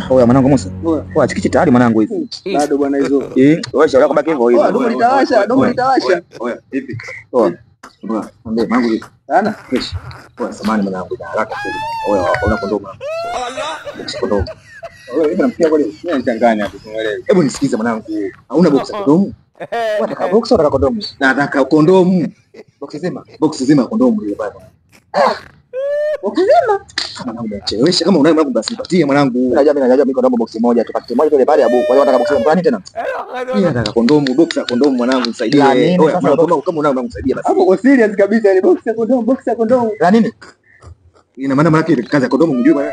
Oya mwanangu Musa. Oya chikichi tayari mwanangu hizi. Bado bwana hizo. Wewe shauri yako baki hivyo hivyo. Domo litawasha, domo litawasha. Oya vipi? Oya. Bwana, mwambie mwanangu hivi. Sana? Fresh. Oya samani mwanangu na haraka kweli. Oya una kondomu. Allah. Kondomu. Oya hivi namfikia kweli. Mimi nichanganya tu simuelewi. Hebu nisikize mwanangu. Hauna box ya kondomu? Unataka box au unataka kondomu? Nataka kondomu. Box zima kondomu ile bwana. Ukizima kama unachelewesha kama unaye mwanangu basi nipatie mwanangu. Najua mimi kondomu box moja tu pakiti moja tu ile pale ya buku. Kwa hiyo nataka box mbani tena? Mimi nataka kondomu, box ya kondomu mwanangu nisaidie. Oya kama unaye mwanangu nisaidie basi. Hapo kwa serious kabisa ni box ya kondomu. La nini? Ina maana yake kazi ya kondomu mjui bwana.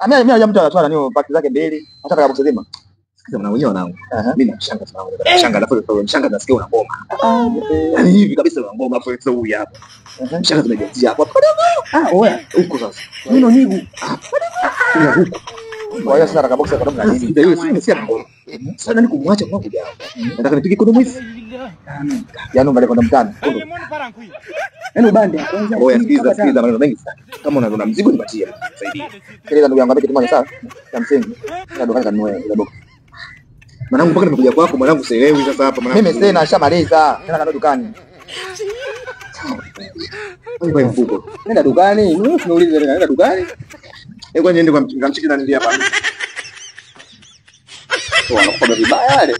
Mimi najua mtu anatoa nani pakiti zake mbili. Nataka box zima. Sikiza mwanangu wenyewe wanangu. Mimi namshanga sana mwanangu. Namshanga alafu mshanga nasikia una ngoma. Yaani hivi kabisa una ngoma hapo sasa huyu hapa. Mshanga tumejatia hapo. Oya huko sasa. Nino nigu. Huko. Kwa hiyo sasa nataka box ya kondomu na nini? Ndio hiyo si ngoma. Sasa nani kumwacha kwangu jana? Nataka nipige kondomu hizi. Yaani mbele kondomu tano. Yaani ubande kwanza. Oya sikiza maneno mengi sana. Kama una mzigo nipatie. Nisaidie. Keleza ndugu yangu ambaye kitu moja sawa. Cha msingi. Ndio dukani kanunue ile box. Mwanangu mpaka nimekuja kwako mwanangu sielewi sasa hapa mwanangu. Mimi sina nishamaliza. Tena kana dukani. Wewe mfuko. Nenda dukani. Wewe unauliza nenda dukani? Ngoja niende kwa mchiki na nilia hapa. Kwa vibaya wale.